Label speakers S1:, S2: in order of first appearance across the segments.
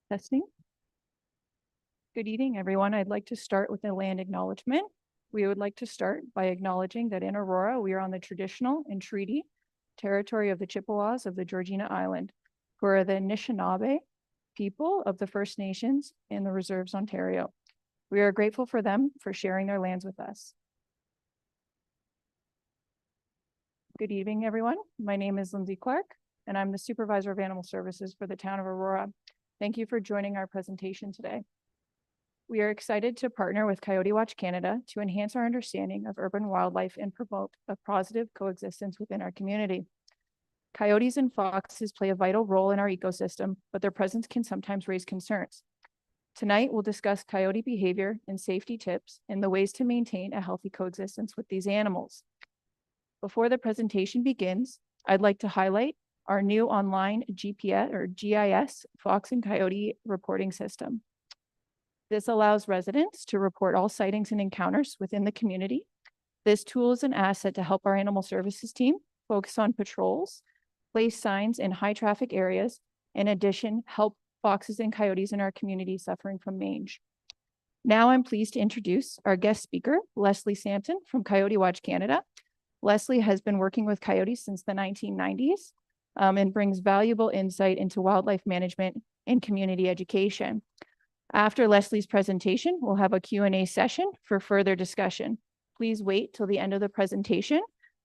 S1: Testing. Good evening, everyone. I'd like to start with a land acknowledgement. We would like to start by acknowledging that in Aurora, we are on the traditional and treaty territory of the Chippewas of the Georgina Island, who are the Anishinaabe people of the First Nations in the Reserves, Ontario. We are grateful for them for sharing their lands with us. Good evening, everyone. My name is Lindsay Clark, and I'm the Supervisor of Animal Services for the Town of Aurora. Thank you for joining our presentation today. We are excited to partner with Coyote Watch Canada to enhance our understanding of urban wildlife and promote a positive coexistence within our community. Coyotes and foxes play a vital role in our ecosystem, but their presence can sometimes raise concerns. Tonight, we'll discuss coyote behavior and safety tips and the ways to maintain a healthy coexistence with these animals. Before the presentation begins, I'd like to highlight our new online GPS or GIS fox and coyote reporting system. This allows residents to report all sightings and encounters within the community. This tool is an asset to help our animal services team focus on patrols, place signs in high traffic areas. In addition, help foxes and coyotes in our community suffering from mange. Now I'm pleased to introduce our guest speaker, Leslie Sampson from Coyote Watch Canada. Leslie has been working with coyotes since the 1990s and brings valuable insight into wildlife management and community education. After Leslie's presentation, we'll have a Q&A session for further discussion. Please wait till the end of the presentation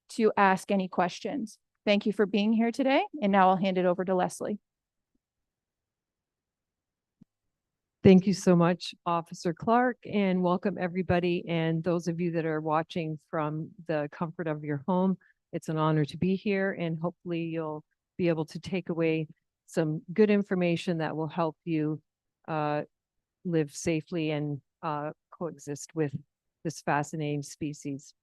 S1: to ask any questions. Thank you for being here today, and now I'll hand it over to Leslie.
S2: Thank you so much, Officer Clark, and welcome everybody and those of you that are watching from the comfort of your home. It's an honor to be here, and hopefully you'll be able to take away some good information that will help you live safely and coexist with this fascinating species.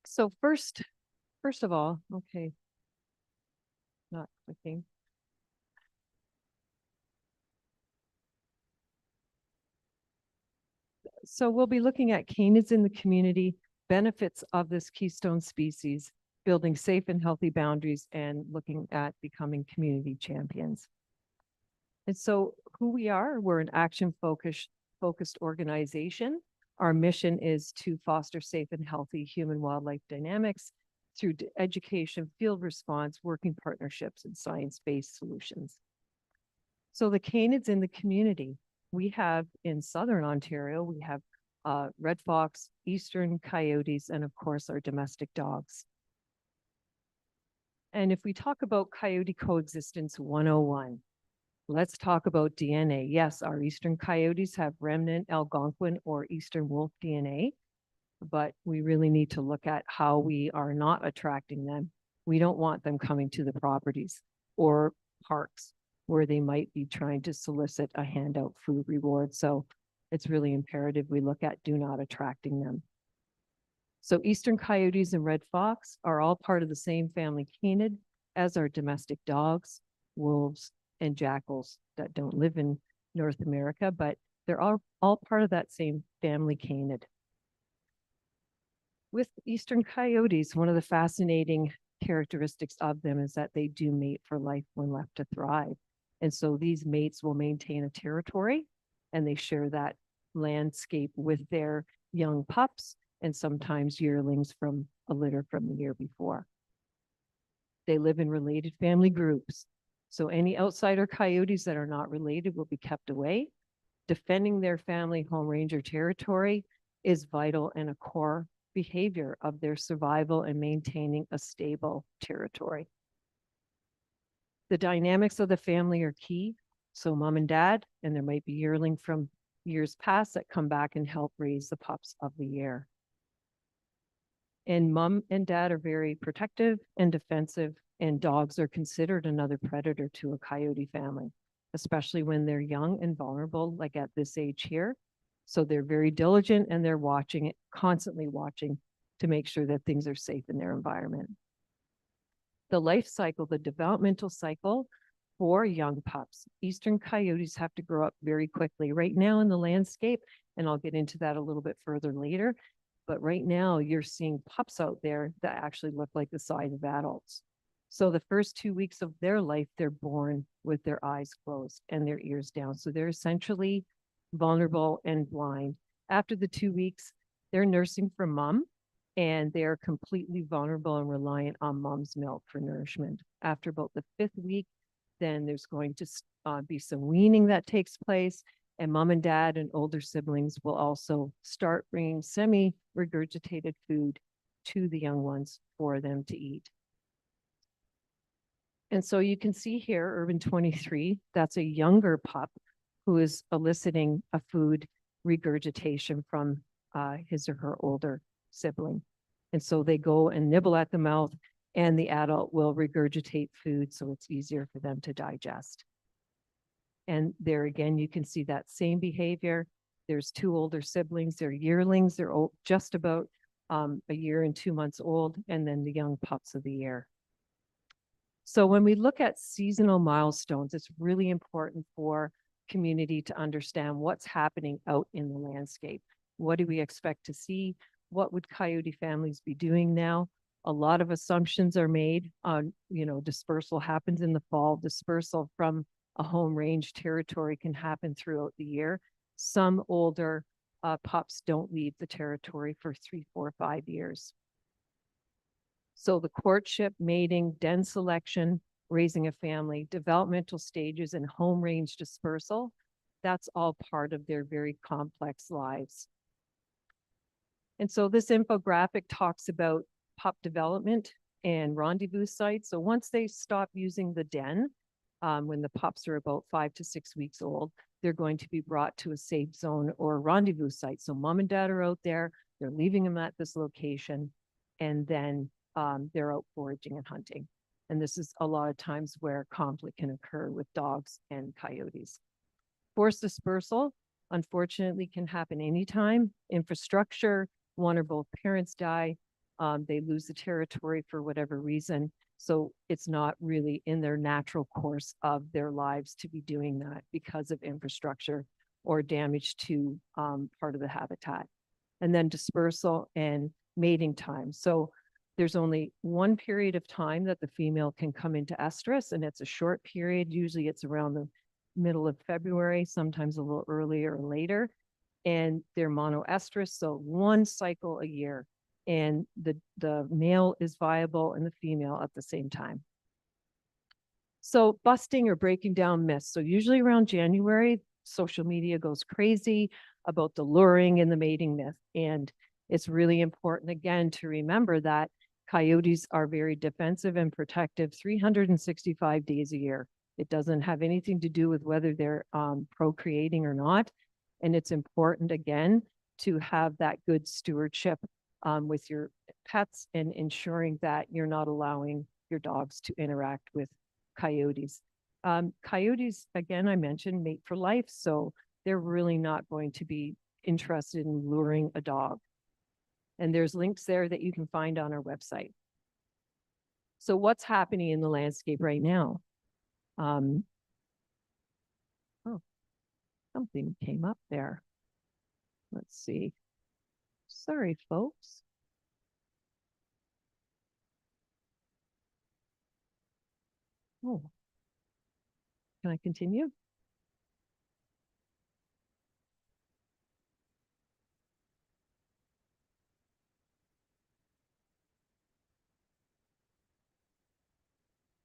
S2: So first of all, okay, not clicking. So we'll be looking at canids in the community, benefits of this keystone species, building safe and healthy boundaries, and looking at becoming community champions. And so who we are, we're an action-focused organization. Our mission is to foster safe and healthy human-wildlife dynamics through education, field response, working partnerships, and science-based solutions. So the canids in the community, we have in Southern Ontario, we have red fox, eastern coyotes, and of course our domestic dogs. And if we talk about coyote coexistence 101, let's talk about DNA. Yes, our eastern coyotes have remnant Algonquin or eastern wolf DNA, but we really need to look at how we are not attracting them. We don't want them coming to the properties or parks where they might be trying to solicit a handout food reward. So it's really imperative we look at do not attracting them. So eastern coyotes and red fox are all part of the same family canid as our domestic dogs, wolves, and jackals that don't live in North America, but they're all part of that same family canid. With eastern coyotes, one of the fascinating characteristics of them is that they do mate for life when left to thrive. And so these mates will maintain a territory and they share that landscape with their young pups and sometimes yearlings from a litter from the year before. They live in related family groups. So any outsider coyotes that are not related will be kept away. Defending their family home range or territory is vital and a core behavior of their survival and maintaining a stable territory. The dynamics of the family are key. So mom and dad, and there might be yearling from years past that come back and help raise the pups of the year. And mom and dad are very protective and defensive, and dogs are considered another predator to a coyote family, especially when they're young and vulnerable, like at this age here. So they're very diligent and they're watching it, constantly watching to make sure that things are safe in their environment. The life cycle, the developmental cycle for young pups, eastern coyotes have to grow up very quickly. Right now in the landscape, and I'll get into that a little bit further later, but right now you're seeing pups out there that actually look like the size of adults. So the first 2 weeks of their life, they're born with their eyes closed and their ears down. So they're essentially vulnerable and blind. After the 2 weeks, they're nursing from mom and they're completely vulnerable and reliant on mom's milk for nourishment. After about the 5th week, then there's going to be some weaning that takes place, and mom and dad and older siblings will also start bringing semi-regurgitated food to the young ones for them to eat. And so you can see here, Urban 23, that's a younger pup who is eliciting a food regurgitation from his or her older sibling. And so they go and nibble at the mouth, and the adult will regurgitate food so it's easier for them to digest. And there again, you can see that same behavior. There's 2 older siblings, they're yearlings, they're just about a year and 2 months old, and then the young pups of the year. So when we look at seasonal milestones, it's really important for community to understand what's happening out in the landscape. What do we expect to see? What would coyote families be doing now? A lot of assumptions are made on, dispersal happens in the fall. Dispersal from a home range territory can happen throughout the year. Some older pups don't leave the territory for 3, 4, 5 years. So the courtship, mating, den selection, raising a family, developmental stages, and home range dispersal, that's all part of their very complex lives. And so this infographic talks about pup development and rendezvous sites. So once they stop using the den, when the pups are about 5 to 6 weeks old, they're going to be brought to a safe zone or a rendezvous site. So mom and dad are out there, they're leaving them at this location, and then they're out foraging and hunting. And this is a lot of times where conflict can occur with dogs and coyotes. Forced dispersal, unfortunately, can happen anytime. Infrastructure, one or both parents die, they lose the territory for whatever reason. So it's not really in their natural course of their lives to be doing that because of infrastructure or damage to part of the habitat. And then dispersal and mating time. So there's only one period of time that the female can come into estrus, and it's a short period. Usually it's around the middle of February, sometimes a little earlier or later. And they're monoestrus, so one cycle a year. And the male is viable and the female at the same time. So busting or breaking down myths. So usually around January, social media goes crazy about the luring and the mating myth. And it's really important, again, to remember that coyotes are very defensive and protective 365 days a year. It doesn't have anything to do with whether they're procreating or not. And it's important, again, to have that good stewardship with your pets and ensuring that you're not allowing your dogs to interact with coyotes. Coyotes, again, I mentioned mate for life, so they're really not going to be interested in luring a dog. And there's links there that you can find on our website. So what's happening in the landscape right now? Oh, something came up there. Let's see. Sorry, folks. Oh, can I continue?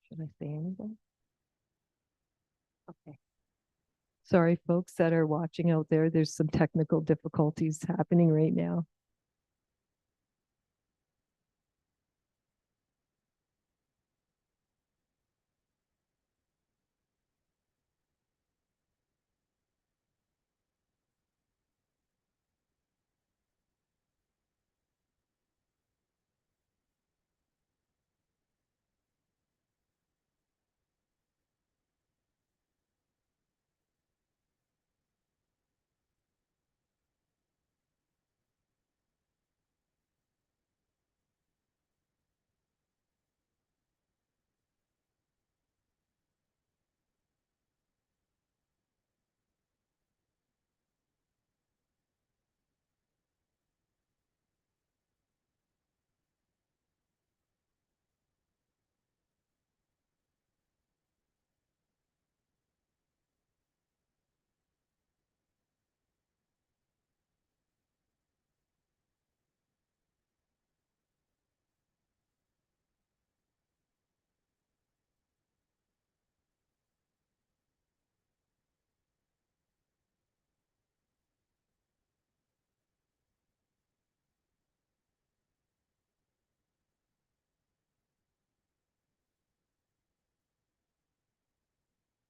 S2: Should I say anything? Okay. Sorry, folks that are watching out there. There's some technical difficulties happening right now.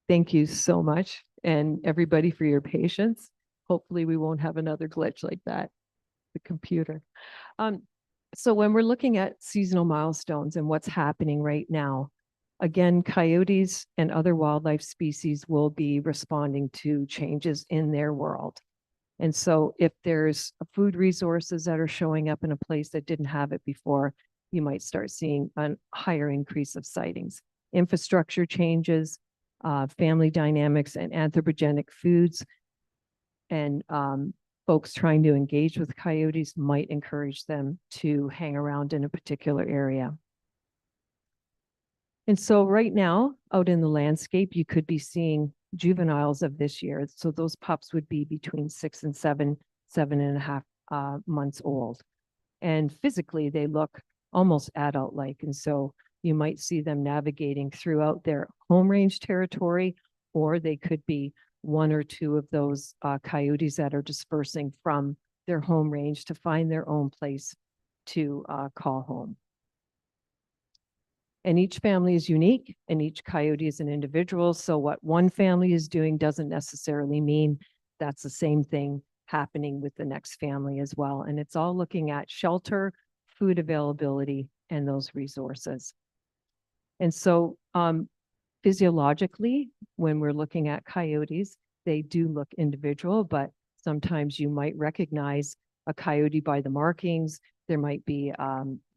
S2: Thank you so much, and everybody for your patience. Hopefully we won't have another glitch like that, the computer. So when we're looking at seasonal milestones and what's happening right now, again, coyotes and other wildlife species will be responding to changes in their world. And so if there's food resources that are showing up in a place that didn't have it before, you might start seeing a higher increase of sightings. Infrastructure changes, family dynamics, and anthropogenic foods, and folks trying to engage with coyotes might encourage them to hang around in a particular area. And so right now, out in the landscape, you could be seeing juveniles of this year. So those pups would be between 6 and 7.5 months old. And physically, they look almost adult-like. And so you might see them navigating throughout their home range territory, or they could be one or two of those coyotes that are dispersing from their home range to find their own place to call home. And each family is unique, and each coyote is an individual. So what one family is doing doesn't necessarily mean that's the same thing happening with the next family as well. And it's all looking at shelter, food availability, and those resources. And so physiologically, when we're looking at coyotes, they do look individual, but sometimes you might recognize a coyote by the markings. There might be,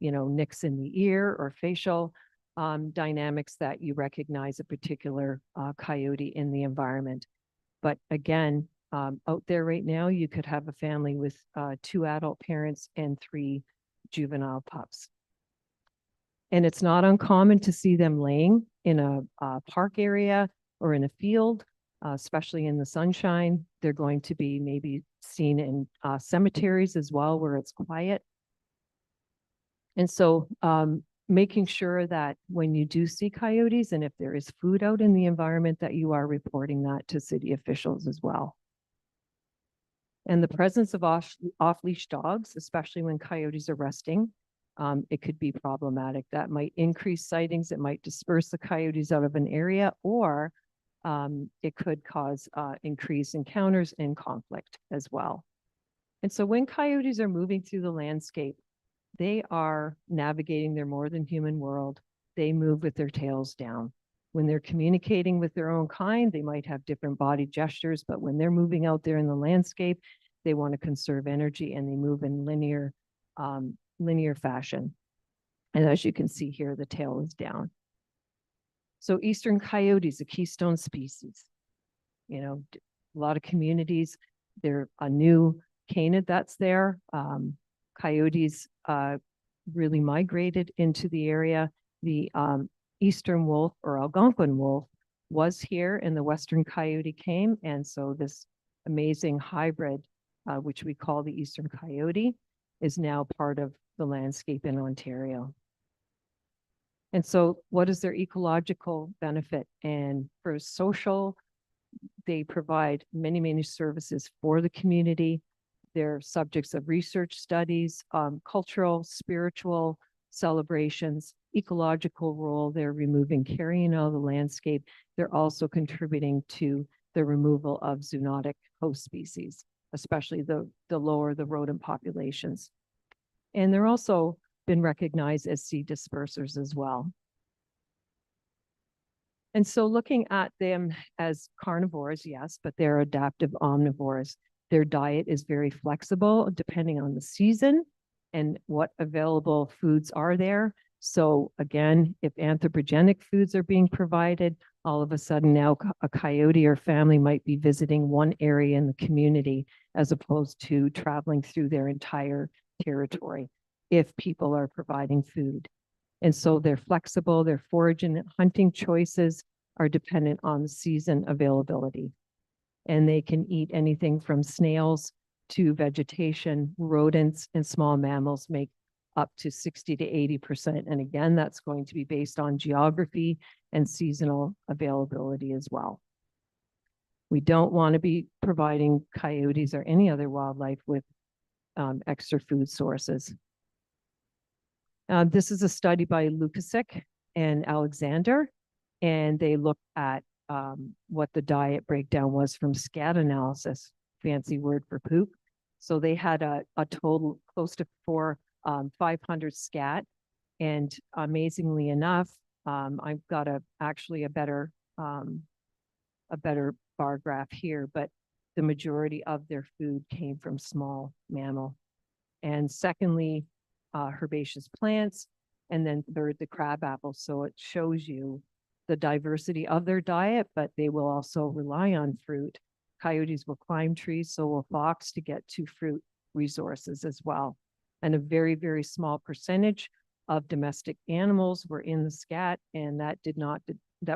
S2: nicks in the ear or facial dynamics that you recognize a particular coyote in the environment. But again, out there right now, you could have a family with 2 adult parents and 3 juvenile pups. And it's not uncommon to see them laying in a park area or in a field, especially in the sunshine. They're going to be maybe seen in cemeteries as well, where it's quiet. And so making sure that when you do see coyotes, and if there is food out in the environment, that you are reporting that to city officials as well. And the presence of off-leash dogs, especially when coyotes are resting, it could be problematic. That might increase sightings. It might disperse the coyotes out of an area, or it could cause increased encounters and conflict as well. And so when coyotes are moving through the landscape, they are navigating their more than human world. They move with their tails down. When they're communicating with their own kind, they might have different body gestures, but when they're moving out there in the landscape, they want to conserve energy, and they move in linear fashion. And as you can see here, the tail is down. So eastern coyote is a keystone species. A lot of communities, they're a new canid that's there. Coyotes really migrated into the area. The eastern wolf or Algonquin wolf was here, and the western coyote came. And so this amazing hybrid, which we call the eastern coyote, is now part of the landscape in Ontario. And so what is their ecological benefit? And for social, they provide many, many services for the community. They're subjects of research studies, cultural, spiritual celebrations, ecological role. They're removing carrion out of the landscape. They're also contributing to the removal of zoonotic host species, especially the lower the rodent populations. And they're also been recognized as seed dispersers as well. And so looking at them as carnivores, yes, but they're adaptive omnivores. Their diet is very flexible depending on the season and what available foods are there. So again, if anthropogenic foods are being provided, all of a sudden now a coyote or family might be visiting one area in the community as opposed to traveling through their entire territory if people are providing food. And so they're flexible, their foraging and hunting choices are dependent on the season availability. And they can eat anything from snails to vegetation. Rodents and small mammals make up to 60 to 80%. And again, that's going to be based on geography and seasonal availability as well. We don't want to be providing coyotes or any other wildlife with extra food sources. This is a study by Lukasik and Alexander, and they looked at what the diet breakdown was from scat analysis, fancy word for poop. So they had a total close to 500 scat. And amazingly enough, I've got actually a better bar graph here, but the majority of their food came from small mammal. And secondly, herbaceous plants, and then third, the crab apple. So it shows you the diversity of their diet, but they will also rely on fruit. Coyotes will climb trees, so will fox to get to fruit resources as well. And a very, very small percentage of domestic animals were in the scat, and that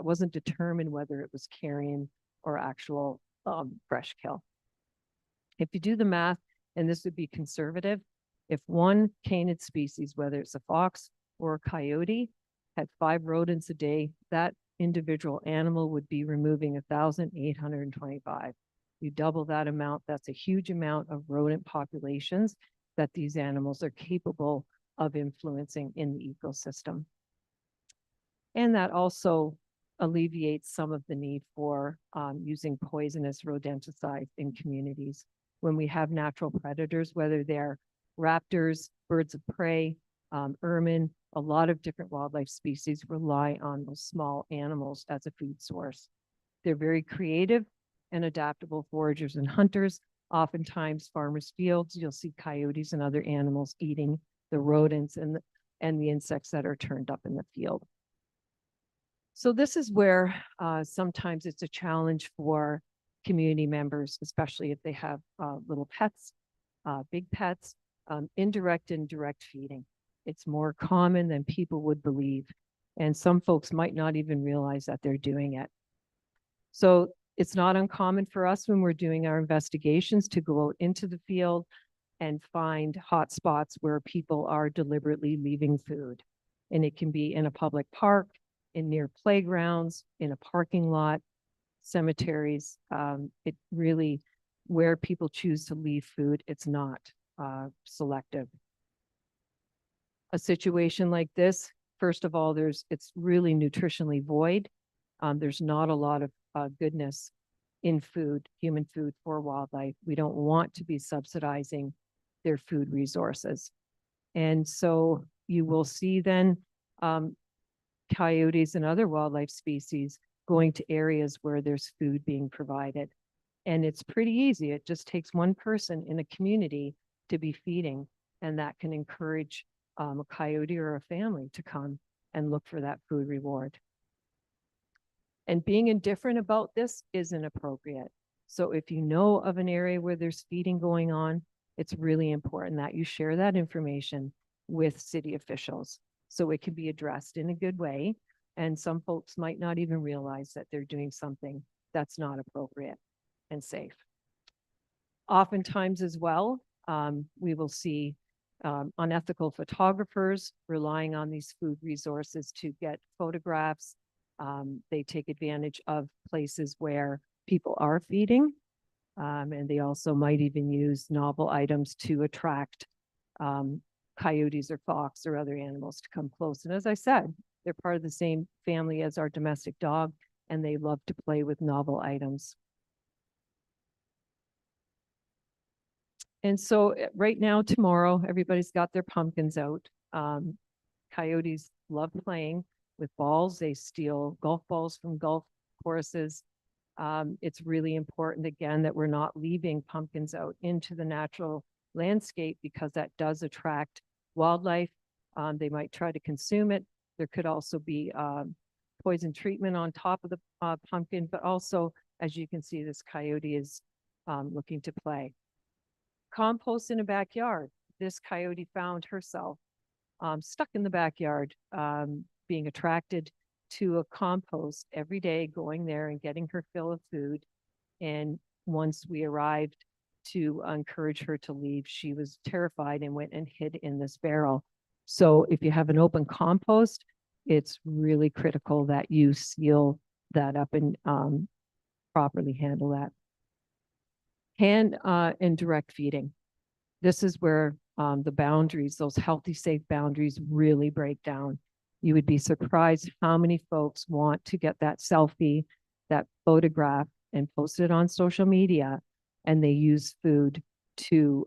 S2: wasn't determined whether it was carrion or actual fresh kill. If you do the math, and this would be conservative, if one canid species, whether it's a fox or a coyote, had 5 rodents a day, that individual animal would be removing 1,825. You double that amount, that's a huge amount of rodent populations that these animals are capable of influencing in the ecosystem. And that also alleviates some of the need for using poisonous rodenticides in communities. When we have natural predators, whether they're raptors, birds of prey, ermine, a lot of different wildlife species rely on those small animals as a food source. They're very creative and adaptable foragers and hunters. Oftentimes, farmers' fields, you'll see coyotes and other animals eating the rodents and the insects that are turned up in the field. So this is where sometimes it's a challenge for community members, especially if they have little pets, big pets, indirect and direct feeding. It's more common than people would believe. And some folks might not even realize that they're doing it. So it's not uncommon for us when we're doing our investigations to go out into the field and find hot spots where people are deliberately leaving food. And it can be in a public park, in near playgrounds, in a parking lot, cemeteries. It really, where people choose to leave food, it's not selective. A situation like this, first of all, it's really nutritionally void. There's not a lot of goodness in food, human food for wildlife. We don't want to be subsidizing their food resources. And so you will see then coyotes and other wildlife species going to areas where there's food being provided. And it's pretty easy. It just takes one person in a community to be feeding, and that can encourage a coyote or a family to come and look for that food reward. And being indifferent about this isn't appropriate. So if you know of an area where there's feeding going on, it's really important that you share that information with city officials so it can be addressed in a good way. And some folks might not even realize that they're doing something that's not appropriate and safe. Oftentimes as well, we will see unethical photographers relying on these food resources to get photographs. They take advantage of places where people are feeding, and they also might even use novel items to attract coyotes or fox or other animals to come close. And as I said, they're part of the same family as our domestic dog, and they love to play with novel items. And so right now, tomorrow, everybody's got their pumpkins out. Coyotes love playing with balls. They steal golf balls from golf courses. It's really important, again, that we're not leaving pumpkins out into the natural landscape because that does attract wildlife. They might try to consume it. There could also be poison treatment on top of the pumpkin, but also, as you can see, this coyote is looking to play. Compost in a backyard. This coyote found herself stuck in the backyard, being attracted to a compost every day, going there and getting her fill of food. And once we arrived to encourage her to leave, she was terrified and went and hid in this barrel. So if you have an open compost, it's really critical that you seal that up and properly handle that. Hand and direct feeding. This is where the boundaries, those healthy, safe boundaries really break down. You would be surprised how many folks want to get that selfie that photograph and post it on social media, and they use food to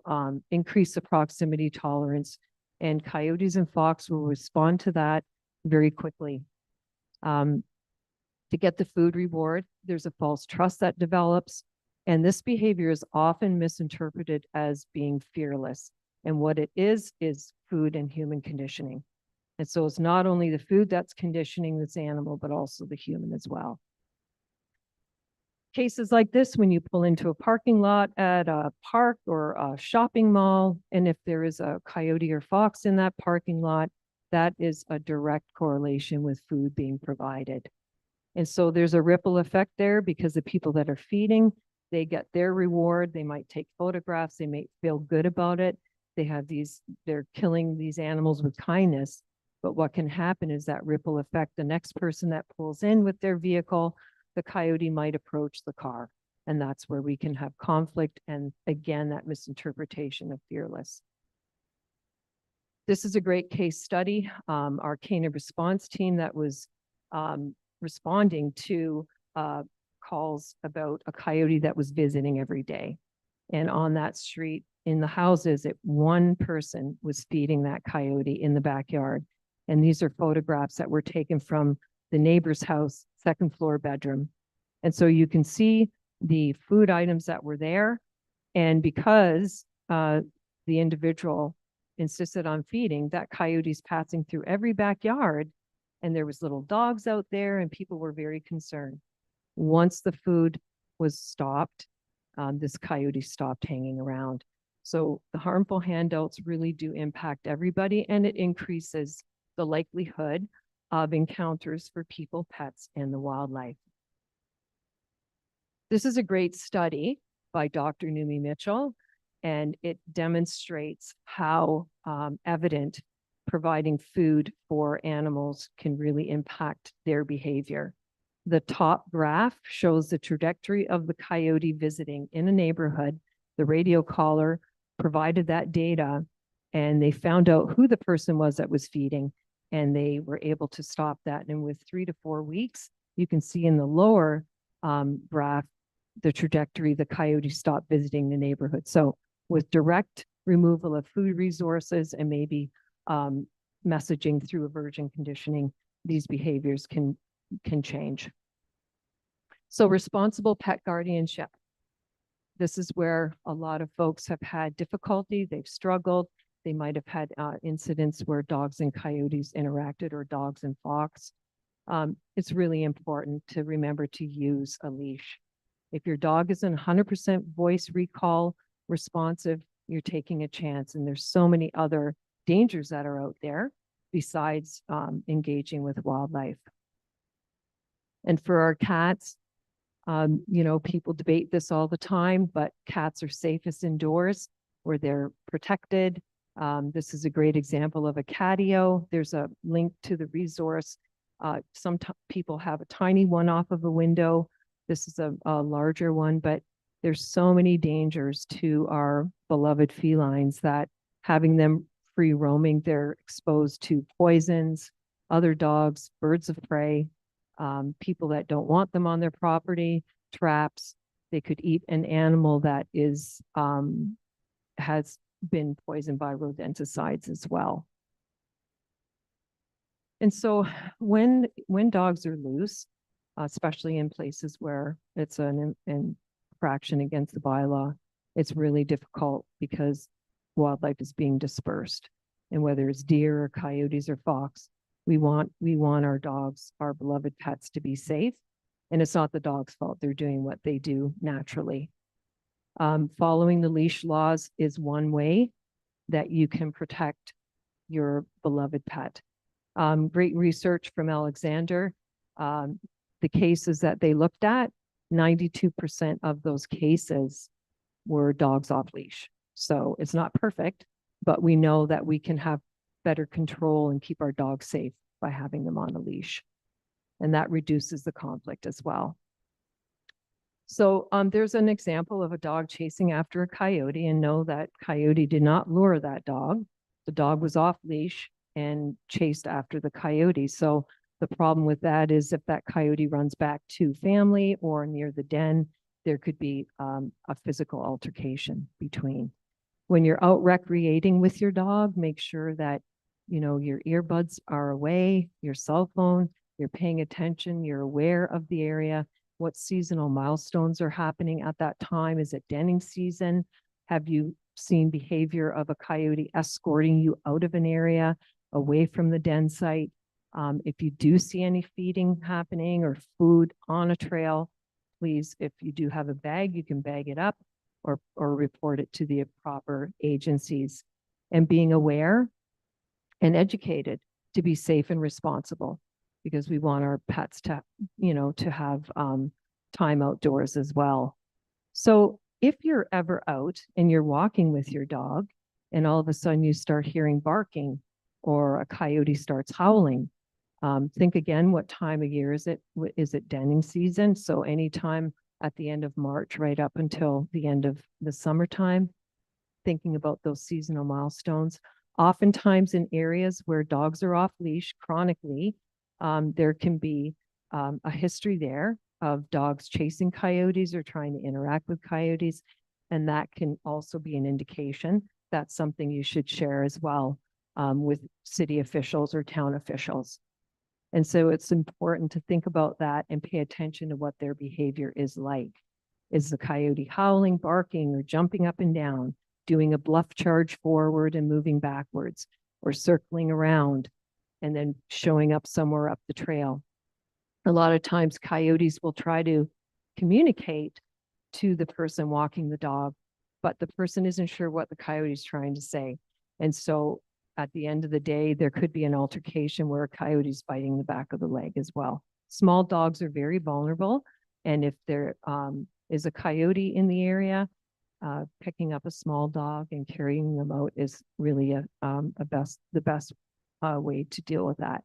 S2: increase the proximity tolerance. And coyotes and fox will respond to that very quickly. To get the food reward, there's a false trust that develops. And this behavior is often misinterpreted as being fearless. And what it is food and human conditioning. And so it's not only the food that's conditioning this animal, but also the human as well. Cases like this, when you pull into a parking lot at a park or a shopping mall, and if there is a coyote or fox in that parking lot, that is a direct correlation with food being provided. And so there's a ripple effect there, because the people that are feeding, they get their reward. They might take photographs. They may feel good about it. They're killing these animals with kindness. But what can happen is that ripple effect, the next person that pulls in with their vehicle, the coyote might approach the car. And that's where we can have conflict. And again, that misinterpretation of fearless. This is a great case study. Our canine response team that was responding to calls about a coyote that was visiting every day. And on that street, in the houses, one person was feeding that coyote in the backyard. And these are photographs that were taken from the neighbor's house, second floor bedroom. And so you can see the food items that were there. And because the individual insisted on feeding, that coyote's passing through every backyard. And there was little dogs out there, and people were very concerned. Once the food was stopped, this coyote stopped hanging around. So the harmful handouts really do impact everybody, and it increases the likelihood of encounters for people, pets, and the wildlife. This is a great study by Dr. Numi Mitchell, and it demonstrates how evident providing food for animals can really impact their behavior. The top graph shows the trajectory of the coyote visiting in a neighborhood. The radio caller provided that data, and they found out who the person was that was feeding, and they were able to stop that. And with 3 to 4 weeks, you can see in the lower graph, the trajectory, the coyote stopped visiting the neighborhood. So with direct removal of food resources and maybe messaging through aversion conditioning, these behaviors can change. So responsible pet guardianship. This is where a lot of folks have had difficulty. They've struggled. They might have had incidents where dogs and coyotes interacted, or dogs and fox. It's really important to remember to use a leash. If your dog isn't 100% voice recall responsive, you're taking a chance. And there's so many other dangers that are out there besides engaging with wildlife. And for our cats, people debate this all the time, but cats are safest indoors where they're protected. This is a great example of a catio. There's a link to the resource. Some people have a tiny one off of a window. This is a larger one, but there's so many dangers to our beloved felines that having them free roaming, they're exposed to poisons, other dogs, birds of prey, people that don't want them on their property, traps. They could eat an animal that has been poisoned by rodenticides as well. And so when dogs are loose, especially in places where it's an infraction against the bylaw, it's really difficult because wildlife is being dispersed. And whether it's deer or coyotes or fox, we want our dogs, our beloved pets, to be safe. And it's not the dog's fault. They're doing what they do naturally. Following the leash laws is one way that you can protect your beloved pet. Great research from Alexander. The cases that they looked at, 92% of those cases were dogs off leash. So it's not perfect, but we know that we can have better control and keep our dogs safe by having them on a leash. And that reduces the conflict as well. So there's an example of a dog chasing after a coyote, and know that coyote did not lure that dog. The dog was off leash and chased after the coyote. So The problem with that is if that coyote runs back to family or near the den, there could be a physical altercation between. When you're out recreating with your dog, make sure that, you know, your earbuds are away, your cell phone, you're paying attention, you're aware of the area, what seasonal milestones are happening at that time. Is it denning season? Have you seen behavior of a coyote escorting you out of an area, away from the den site? If you do see any feeding happening or food on a trail, please, if you do have a bag, you can bag it up or report it to the proper agencies. And being aware and educated to be safe and responsible, because we want our pets to, you know, to have time outdoors as well. So if you're ever out and you're walking with your dog and all of a sudden you start hearing barking or a coyote starts howling, think again, what time of year is it? Is it denning season? So anytime at the end of March, right up until the end of the summertime, thinking about those seasonal milestones. Oftentimes in areas where dogs are off leash chronically, there can be a history there of dogs chasing coyotes or trying to interact with coyotes. And that can also be an indication. That's something you should share as well with city officials or town officials. And so it's important to think about that and pay attention to what their behavior is like. Is the coyote howling, barking, or jumping up and down, doing a bluff charge forward and moving backwards, or circling around and then showing up somewhere up the trail? A lot of times coyotes will try to communicate to the person walking the dog, but the person isn't sure what the coyote is trying to say. And so at the end of the day, there could be an altercation where a coyote is biting the back of the leg as well. Small dogs are very vulnerable. And if there is a coyote in the area, picking up a small dog and carrying them out is really the best way to deal with that.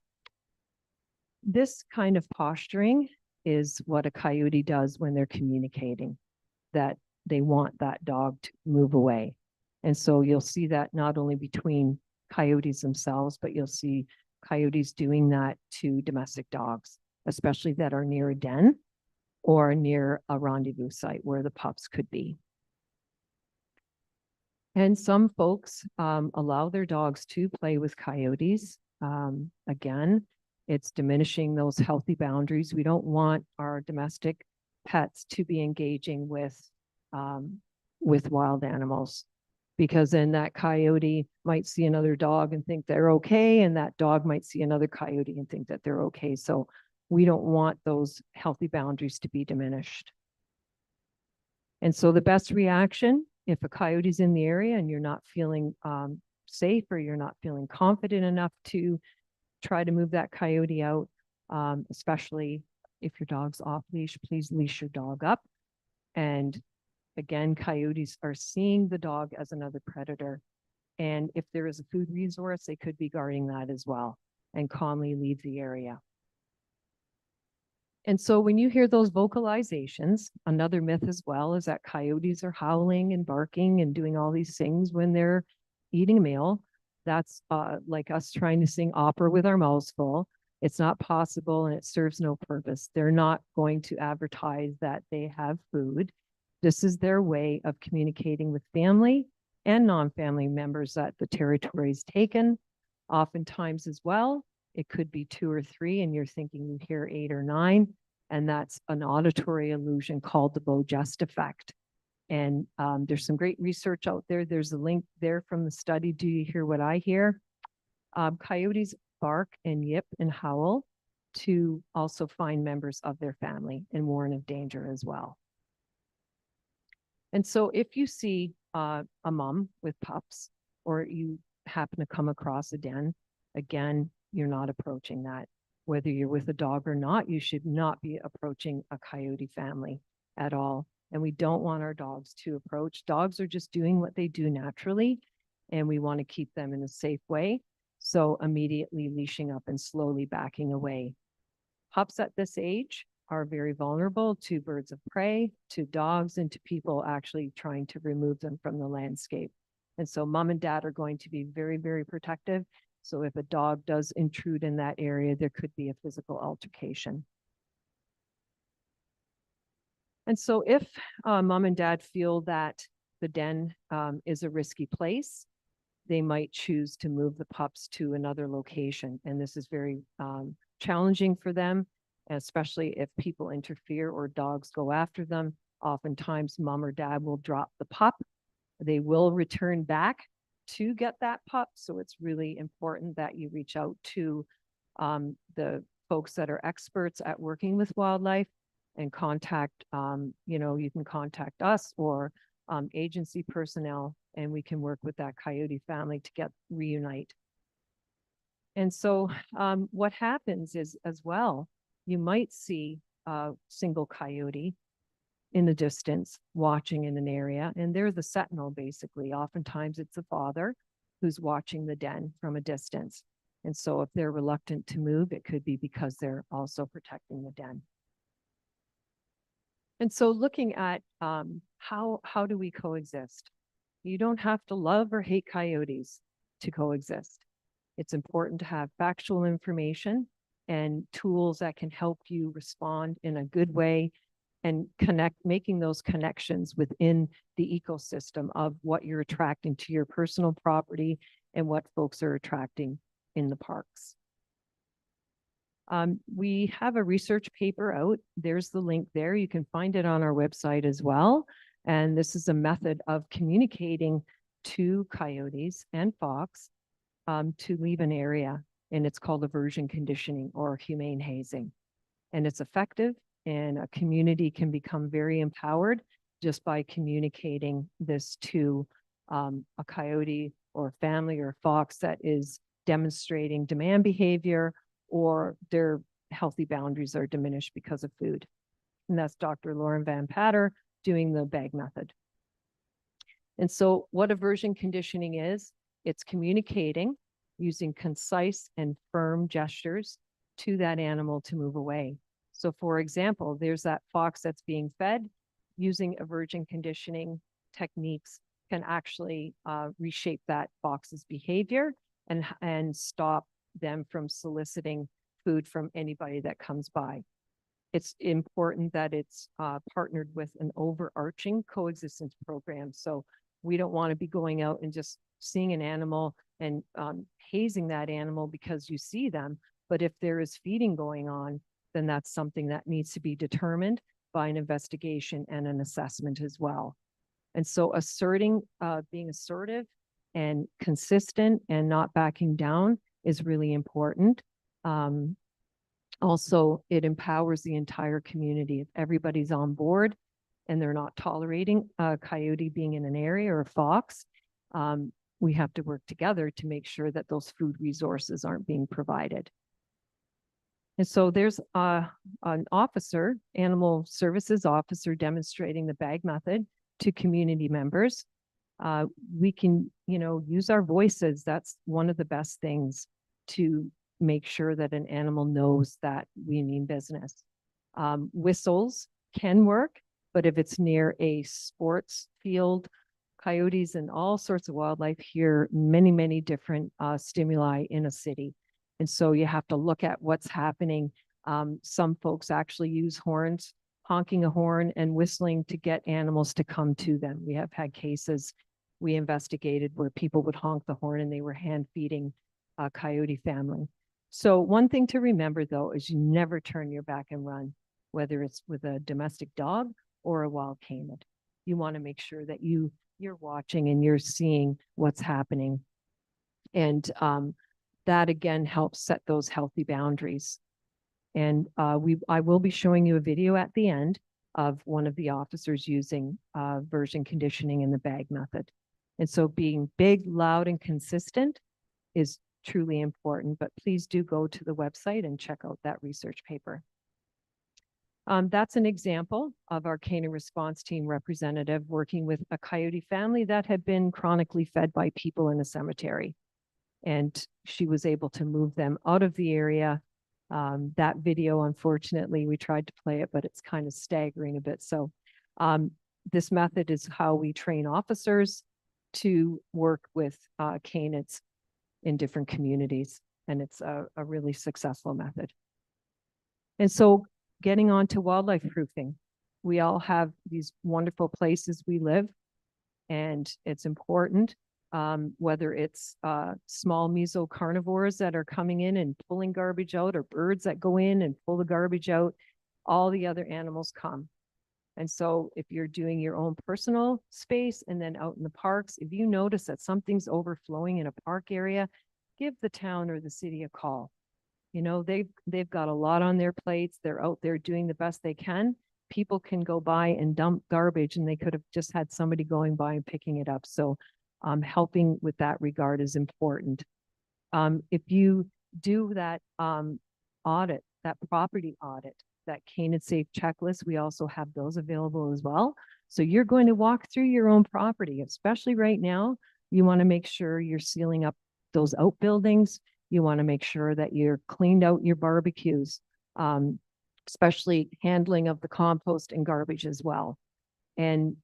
S2: This kind of posturing is what a coyote does when they're communicating, that they want that dog to move away. And so you'll see that not only between coyotes themselves, but you'll see coyotes doing that to domestic dogs, especially that are near a den or near a rendezvous site where the pups could be. And some folks allow their dogs to play with coyotes. Again, it's diminishing those healthy boundaries. We don't want our domestic pets to be engaging with wild animals, because then that coyote might see another dog and think they're okay, and that dog might see another coyote and think that they're okay. So we don't want those healthy boundaries to be diminished. And so the best reaction, if a coyote's in the area and you're not feeling safe or you're not feeling confident enough to try to move that coyote out, especially if your dog's off leash, please leash your dog up. And again, coyotes are seeing the dog as another predator. And if there is a food resource, they could be guarding that as well, and calmly leave the area. And so when you hear those vocalizations, another myth as well is that coyotes are howling and barking and doing all these things when they're eating a meal. That's like us trying to sing opera with our mouths full. It's not possible and it serves no purpose. They're not going to advertise that they have food. This is their way of communicating with family and non-family members that the territory is taken. Oftentimes as well, it could be 2 or 3 and you're thinking you hear 8 or 9, and that's an auditory illusion called the Bow-Gest effect. And there's some great research out there. There's a link there from the study, Do You Hear What I Hear? Coyotes bark and yip and howl to also find members of their family and warn of danger as well. And so if you see a mom with pups, or you happen to come across a den, again, you're not approaching that. Whether you're with a dog or not, you should not be approaching a coyote family at all. And we don't want our dogs to approach. Dogs are just doing what they do naturally, and we want to keep them in a safe way. So immediately leashing up and slowly backing away. Pups at this age are very vulnerable to birds of prey, to dogs, and to people actually trying to remove them from the landscape. And so mom and dad are going to be very, very protective. So if a dog does intrude in that area, there could be a physical altercation. And so if mom and dad feel that the den is a risky place, they might choose to move the pups to another location. And this is very challenging for them, especially if people interfere or dogs go after them. Oftentimes, mom or dad will drop the pup. They will return back to get that pup. So it's really important that you reach out to the folks that are experts at working with wildlife and contact, you can contact us or agency personnel, and we can work with that coyote family to reunite. And so what happens is as well, you might see a single coyote in the distance watching in an area, and they're the sentinel basically. Oftentimes it's the father who's watching the den from a distance. And so if they're reluctant to move, it could be because they're also protecting the den. And so looking at how do we coexist? You don't have to love or hate coyotes to coexist. It's important to have factual information and tools that can help you respond in a good way and making those connections within the ecosystem of what you're attracting to your personal property and what folks are attracting in the parks. We have a research paper out. There's the link there. You can find it on our website as well. And this is a method of communicating to coyotes and fox to leave an area. And it's called aversion conditioning or humane hazing. And it's effective, and a community can become very empowered just by communicating this to a coyote or family or fox that is demonstrating demand behavior or their healthy boundaries are diminished because of food. And that's Dr. Lauren Van Patter doing the bag method. And so what aversion conditioning is, it's communicating using concise and firm gestures to that animal to move away. So for example, there's that fox that's being fed. Using aversion conditioning techniques can actually reshape that fox's behavior and stop them from soliciting food from anybody that comes by. It's important that it's partnered with an overarching coexistence program. So we don't want to be going out and just seeing an animal and hazing that animal because you see them. But if there is feeding going on, then that's something that needs to be determined by an investigation and an assessment as well. And so being assertive and consistent and not backing down is really important. Also, it empowers the entire community. If everybody's on board and they're not tolerating a coyote being in an area or a fox, we have to work together to make sure that those food resources aren't being provided. And so there's an officer, animal services officer, demonstrating the bag method to community members. We can, use our voices. That's one of the best things to make sure that an animal knows that we mean business. Whistles can work, but if it's near a sports field, coyotes and all sorts of wildlife hear many, many different stimuli in a city. And so you have to look at what's happening. Some folks actually use horns, honking a horn and whistling to get animals to come to them. We have had cases we investigated where people would honk the horn and they were hand feeding a coyote family. So one thing to remember though, is you never turn your back and run, whether it's with a domestic dog or a wild canid. You want to make sure that you're watching and you're seeing what's happening. And that again helps set those healthy boundaries. And I will be showing you a video at the end of one of the officers using aversion conditioning in the bag method. And so being big, loud, and consistent is truly important, but please do go to the website and check out that research paper. That's an example of our canine response team representative working with a coyote family that had been chronically fed by people in a cemetery. And she was able to move them out of the area. That video, unfortunately, we tried to play it, but it's kind of staggering a bit. So this method is how we train officers to work with canids. in different communities. And it's a really successful method. And so getting on to wildlife proofing, we all have these wonderful places we live, and it's important, whether it's small mesocarnivores that are coming in and pulling garbage out, or birds that go in and pull the garbage out, all the other animals come. And so if you're doing your own personal space and then out in the parks, if you notice that something's overflowing in a park area, give the town or the city a call. You know, they've got a lot on their plates. They're out there doing the best they can. People can go by and dump garbage, and they could have just had somebody going by and picking it up. So helping with that regard is important. If you do that audit, that property audit, that Cane and Safe checklist, we also have those available as well. So you're going to walk through your own property, especially right now. You want to make sure you're sealing up those outbuildings. You want to make sure that you're cleaned out your barbecues, especially handling of the compost and garbage as well. And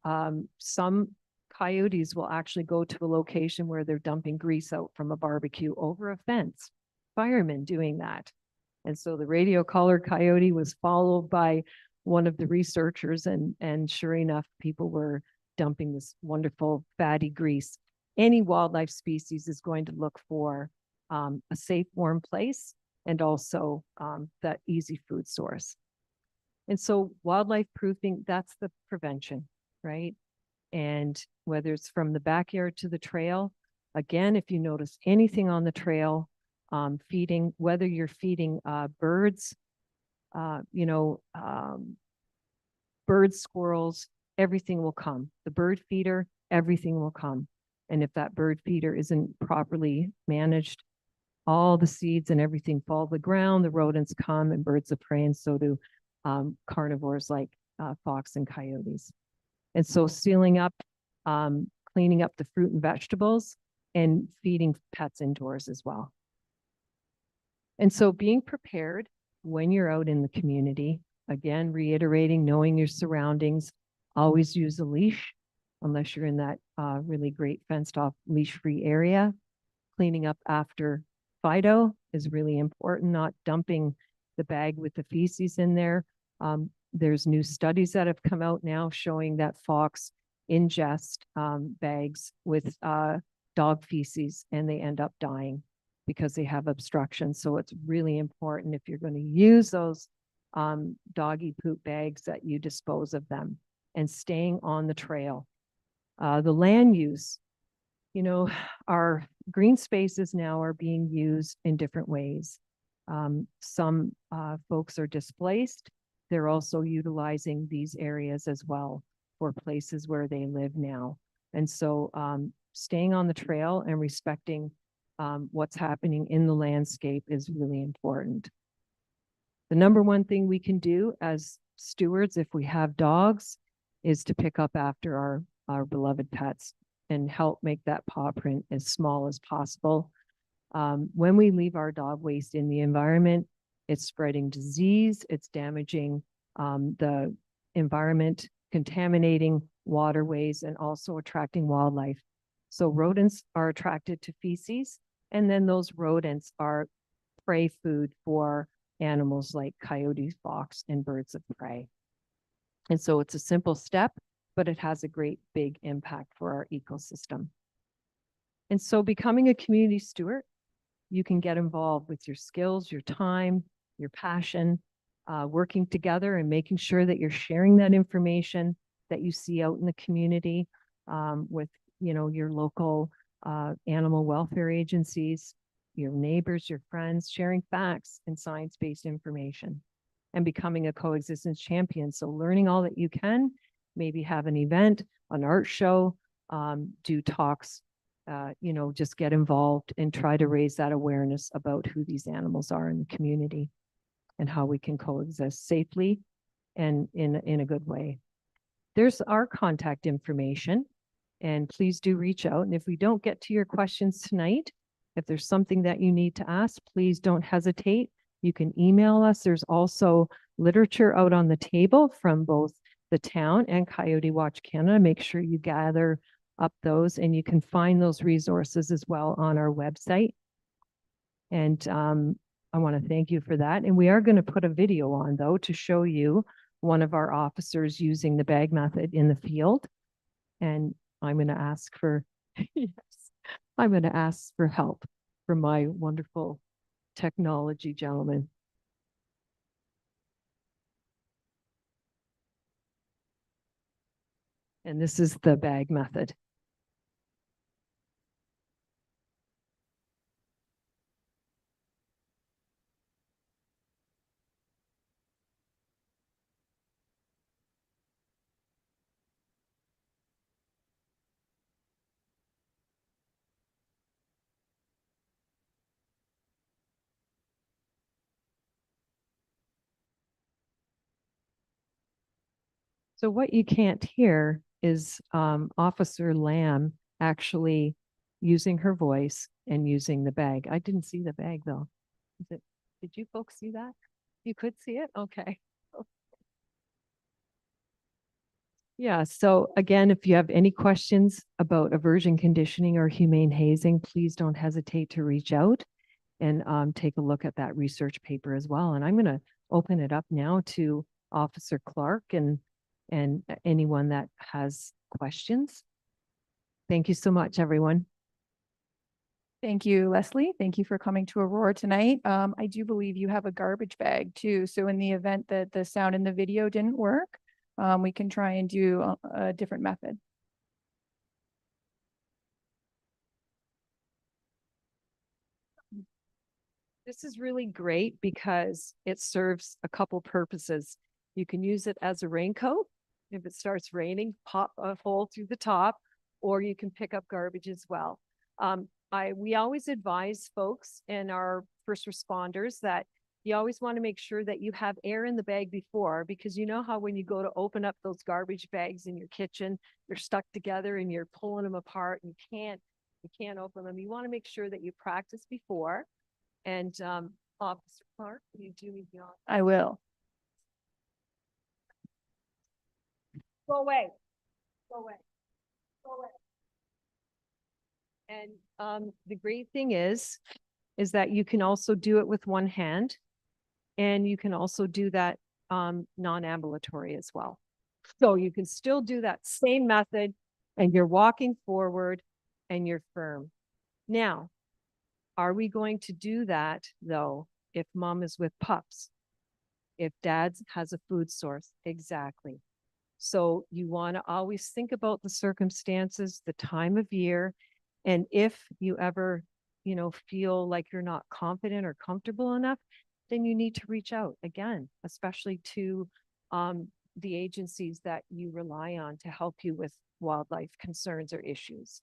S2: some coyotes will actually go to a location where they're dumping grease out from a barbecue over a fence. Firemen doing that. And so the radio collared coyote was followed by one of the researchers, and sure enough, people were dumping this wonderful fatty grease. Any wildlife species is going to look for a safe, warm place, and also that easy food source. And so wildlife proofing, that's the prevention, right? And whether it's from the backyard to the trail, again, if you notice anything on the trail, feeding, whether you're feeding birds, birds, squirrels, everything will come. The bird feeder, everything will come. And if that bird feeder isn't properly managed, all the seeds and everything fall to the ground, the rodents come, and birds of prey, and so do carnivores like fox and coyotes. And so sealing up, cleaning up the fruit and vegetables, and feeding pets indoors as well. And so being prepared when you're out in the community, again, reiterating, knowing your surroundings, always use a leash unless you're in that really great fenced off leash-free area. Cleaning up after Fido is really important, not dumping the bag with the feces in there. There's new studies that have come out now showing that fox ingest bags with dog feces, and they end up dying because they have obstruction. So it's really important, if you're going to use those doggy poop bags, that you dispose of them, and staying on the trail. The land use, you know, our green spaces now are being used in different ways. Some folks are displaced. They're also utilizing these areas as well for places where they live now. And so staying on the trail and respecting what's happening in the landscape is really important. The number one thing we can do as stewards, if we have dogs, is to pick up after our beloved pets and help make that paw print as small as possible. When we leave our dog waste in the environment, it's spreading disease, it's damaging the environment, contaminating waterways, and also attracting wildlife. So rodents are attracted to feces, and then those rodents are prey food for animals like coyotes, fox, and birds of prey. And so it's a simple step, but it has a great big impact for our ecosystem. And so becoming a community steward, you can get involved with your skills, your time, your passion, working together and making sure that you're sharing that information that you see out in the community with, you know, your local animal welfare agencies, your neighbors, your friends, sharing facts and science-based information, and becoming a coexistence champion. So learning all that you can, maybe have an event, an art show, do talks, you know, just get involved and try to raise that awareness about who these animals are in the community and how we can coexist safely and in a good way. There's our contact information, and please do reach out. And if we don't get to your questions tonight, if there's something that you need to ask, please don't hesitate. You can email us. There's also literature out on the table from both the town and Coyote Watch Canada. Make sure you gather up those, and you can find those resources as well on our website. And I want to thank you for that. And we are going to put a video on though to show you one of our officers using the bag method in the field. And I'm going to ask for, yes, I'm going to ask for help from my wonderful technology gentleman. And this is the bag method. So what you can't hear is Officer Lamb actually using her voice and using the bag. I didn't see the bag though. Did you folks see that? You could see it? Okay. Yeah, so again, if you have any questions about aversion conditioning or humane hazing, please don't hesitate to reach out and take a look at that research paper as well. And I'm going to open it up now to Officer Clark and anyone that has questions. Thank you so much, everyone.
S1: Thank you, Leslie. Thank you for coming to Aurora tonight. I do believe you have a garbage bag too. So in the event that the sound in the video didn't work, we can try and do a different method.
S2: This is really great because it serves a couple purposes. You can use it as a raincoat. If it starts raining, pop a hole through the top, or you can pick up garbage as well. We always advise folks and our first responders that you always want to make sure that you have air in the bag before, because you know how when you go to open up those garbage bags in your kitchen, they're stuck together and you're pulling them apart and you can't open them. You want to make sure that you practice before. And Officer Clark, will you do me the honor?
S1: I will.
S2: Go away. Go away. Go away. And the great thing is that you can also do it with one hand, and you can also do that non-ambulatory as well. So you can still do that same method, and you're walking forward and you're firm. Now, are we going to do that though if mom is with pups? If dad has a food source? Exactly. So you want to always think about the circumstances, the time of year, and if you ever, feel like you're not confident or comfortable enough, then you need to reach out again, especially to the agencies that you rely on to help you with wildlife concerns or issues.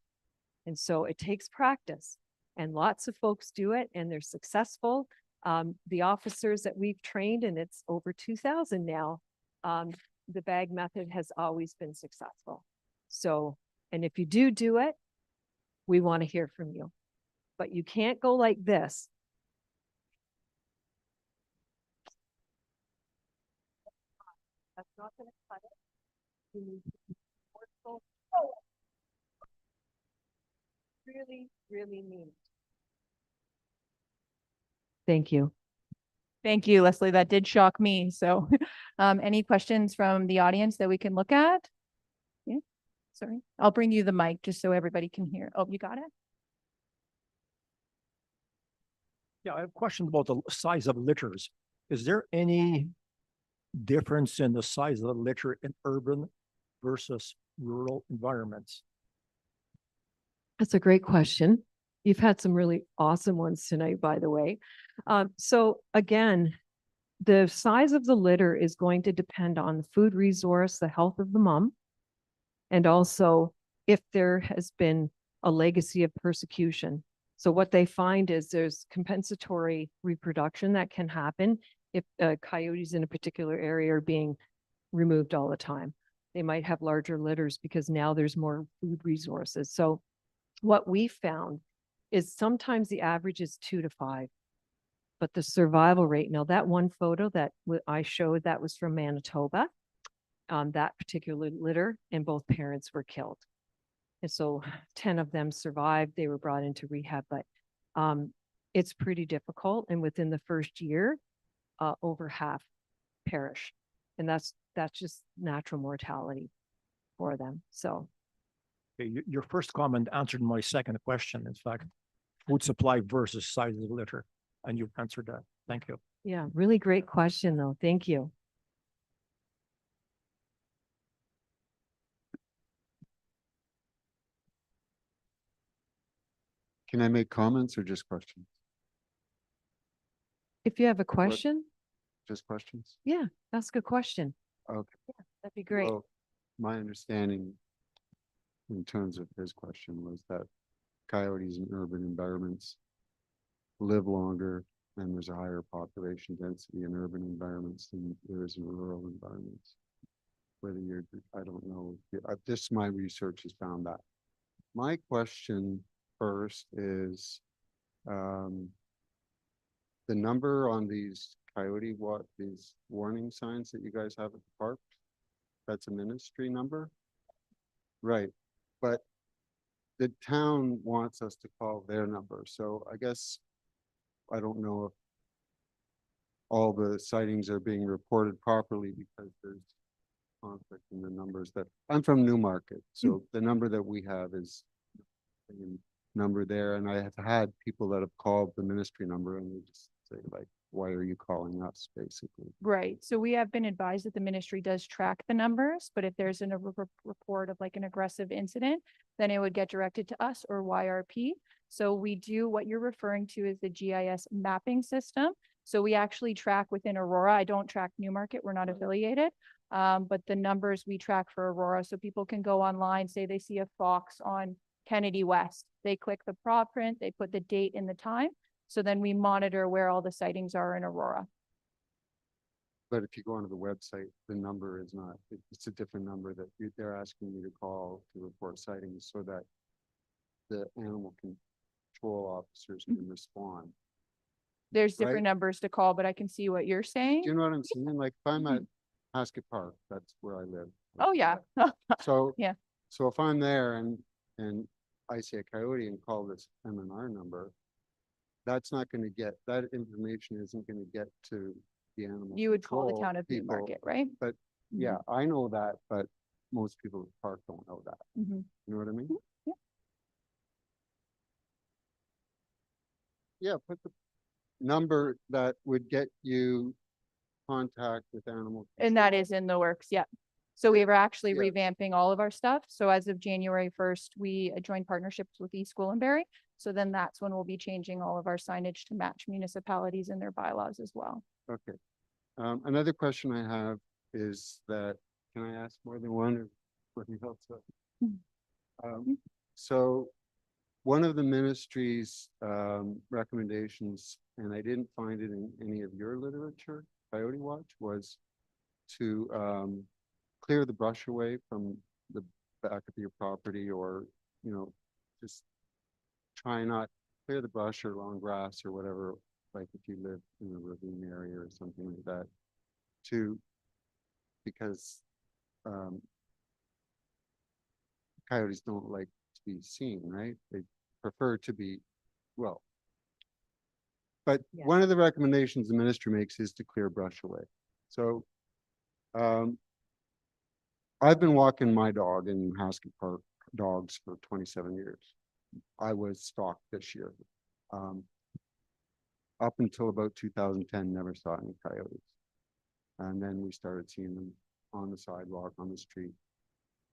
S2: And so it takes practice, and lots of folks do it and they're successful. The officers that we've trained, and it's over 2,000 now, the bag method has always been successful. So, and if you do it, we want to hear from you, but you can't go like this. That's not going to cut it. You need to be forceful. Really, really mean it. Thank you.
S1: Thank you, Leslie. That did shock me. So any questions from the audience that we can look at? Yeah, sorry. I'll bring you the mic just so everybody can hear. Oh, you got it?
S3: Yeah, I have questions about the size of litters. Is there any difference in the size of the litter in urban versus rural environments?
S2: That's a great question. You've had some really awesome ones tonight, by the way. So again, the size of the litter is going to depend on the food resource, the health of the mom, and also if there has been a legacy of persecution. So what they find is there's compensatory reproduction that can happen if coyotes in a particular area are being removed all the time. They might have larger litters because now there's more food resources. So what we found is sometimes the average is 2 to 5, but the survival rate, now that one photo that I showed, that was from Manitoba, that particular litter, and both parents were killed. And so 10 of them survived. They were brought into rehab, but it's pretty difficult. And within the first year, over half perish. And that's just natural mortality for them. So
S3: Okay, your first comment answered my second question, in fact, food supply versus size of the litter, and you've answered that. Thank you.
S2: yeah, really great question though. Thank you.
S4: Can I make comments or just questions?
S2: If you have a question,
S4: Just questions?
S2: yeah, ask a question.
S4: Okay.
S2: Yeah, that'd be great.
S4: Well, my understanding in terms of his question was that coyotes in urban environments live longer and there's a higher population density in urban environments than there is in rural environments. Whether you're, I don't know, this, my research has found that. My question first is, the number on these these warning signs that you guys have at the park, that's a ministry number? Right, but the town wants us to call their number, so I guess, I don't know if all the sightings are being reported properly because there's conflict in the numbers that, I'm from Newmarket, so the number that we have is the number there, and I have had people that have called the ministry number and they just say like, why are you calling us, basically?
S1: Right. So we have been advised that the ministry does track the numbers, but if there's a report of like an aggressive incident, then it would get directed to us or YRP. So we do what you're referring to as the GIS mapping system. So we actually track within Aurora. I don't track Newmarket. We're not affiliated. But the numbers we track for Aurora, so people can go online, say they see a fox on Kennedy West. They click the paw print, they put the date and the time. So then we monitor where all the sightings are in Aurora.
S4: But if you go onto the website, the number is not, it's a different number that they're asking you to call to report sightings so that the animal control officers can respond.
S1: There's different
S4: Right.
S1: numbers to call, but I can see what you're saying.
S4: Do you know what I'm saying? Like if I'm at Haskett Park, that's where I live.
S1: Oh, yeah.
S4: So,
S1: Yeah.
S4: So if I'm there and I see a coyote and call this MNR number, that's not going to get, that information isn't going to get to the animal.
S1: You would call the
S4: control
S1: town of
S4: people.
S1: Newmarket, right?
S4: But
S1: Mhm.
S4: yeah, I know that, but most people at the park don't know that.
S1: Mhm.
S4: You know what I mean?
S1: Yeah.
S4: Yeah, put the number that would get you contact with animal.
S1: And that
S4: control.
S1: is in the works, yeah. So we were actually
S4: Yeah.
S1: revamping all of our stuff. So as of January 1st, we joined partnerships with East Gwillimbury. So then that's when we'll be changing all of our signage to match municipalities and their bylaws as well.
S4: Okay. Another question I have is that, can I ask more than one or what you else? So one of the ministry's recommendations, and I didn't find it in any of your literature, Coyote Watch, was to clear the brush away from the back of your property, or, you know, just try not clear the brush or long grass or whatever, like if you live in a ravine area or something like that, because coyotes don't like to be seen, right? They prefer to be, well, but
S2: Yeah.
S4: one of the recommendations the ministry makes is to clear brush away. So I've been walking my dog in Haskett Park dogs for 27 years. I was stalked this year. Up until about 2010, never saw any coyotes. And then we started seeing them on the sidewalk, on the street,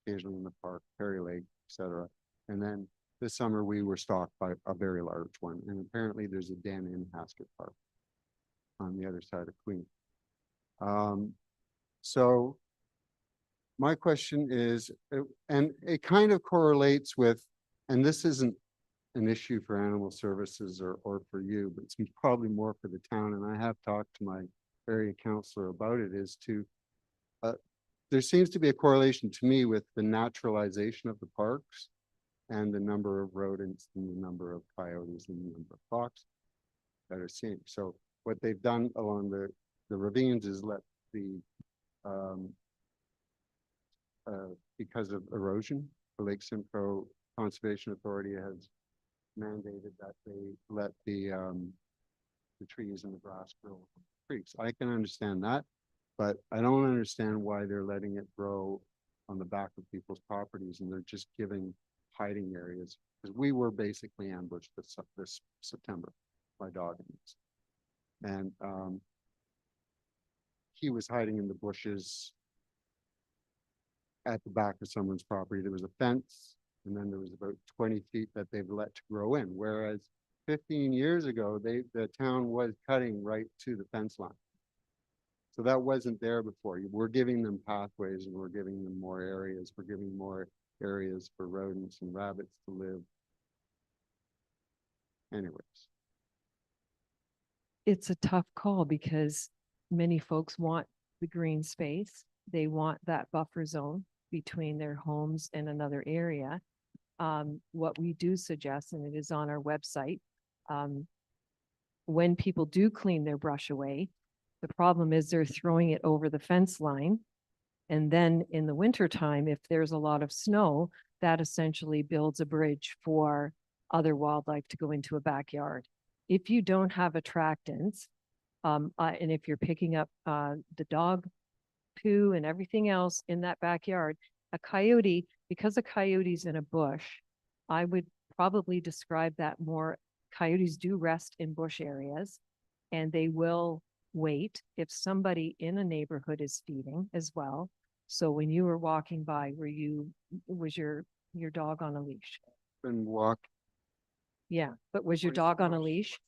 S4: occasionally in the park, Perry Lake, etc. And then this summer we were stalked by a very large one. And apparently there's a den in Haskett Park on the other side of Queen. So my question is, and it kind of correlates with, and this isn't an issue for animal services or for you, but it's probably more for the town. And I have talked to my area counselor about it, is to, there seems to be a correlation to me with the naturalization of the parks and the number of rodents and the number of coyotes and the number of foxes that are seen. So what they've done along the ravines is let the, because of erosion, the Lake Simcoe Conservation Authority has mandated that they let the trees and the grass grow creeks. I can understand that, but I don't understand why they're letting it grow on the back of people's properties and they're just giving hiding areas. Because we were basically ambushed this September, my dog and he was hiding in the bushes at the back of someone's property. There was a fence, and then there was about 20 feet that they've let to grow in. Whereas 15 years ago, the town was cutting right to the fence line. So that wasn't there before. We're giving them pathways and we're giving them more areas. We're giving more areas for rodents and rabbits to live. Anyways.
S2: It's a tough call because many folks want the green space. They want that buffer zone between their homes and another area. What we do suggest, and it is on our website, when people do clean their brush away, the problem is they're throwing it over the fence line. And then in the wintertime, if there's a lot of snow, that essentially builds a bridge for other wildlife to go into a backyard. If you don't have attractants, and if you're picking up the dog poo and everything else in that backyard, a coyote, because a coyote's in a bush, I would probably describe that more. Coyotes do rest in bush areas and they will wait if somebody in a neighborhood is feeding as well. So when you were walking by, was your dog on a leash?
S4: And walk.
S2: Yeah, but was your dog on a leash?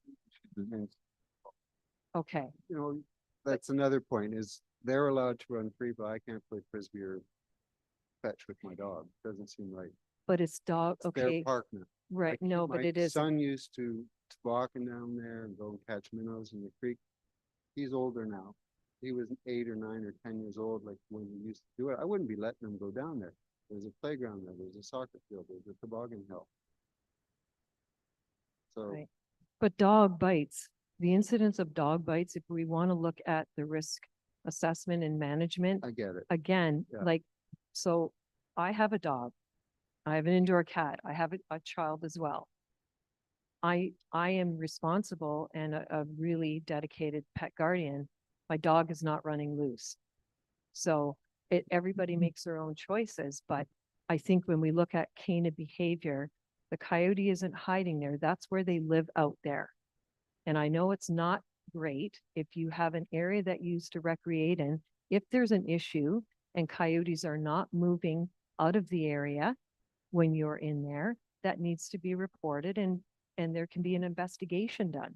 S2: Okay.
S4: You know, that's another point is they're allowed to run free, but I can't play frisbee or fetch with my dog. Doesn't seem right.
S2: But it's dog,
S4: It's their
S2: okay,
S4: park now.
S2: right, no, but it
S4: My
S2: is,
S4: son used to walking down there and go and catch minnows in the creek. He's older now. He was 8 or 9 or 10 years old, like when he used to do it. I wouldn't be letting him go down there. There's a playground there. There's a soccer field. There's a toboggan hill. So
S2: right. But dog bites, the incidence of dog bites, if we want to look at the risk assessment and management,
S4: I get it.
S2: again,
S4: Yeah.
S2: like, so I have a dog. I have an indoor cat. I have a child as well. I am responsible and a really dedicated pet guardian. My dog is not running loose. So everybody makes their own choices, but I think when we look at canine behavior, the coyote isn't hiding there. That's where they live out there. And I know it's not great if you have an area that you used to recreate in. If there's an issue and coyotes are not moving out of the area when you're in there, that needs to be reported and there can be an investigation done.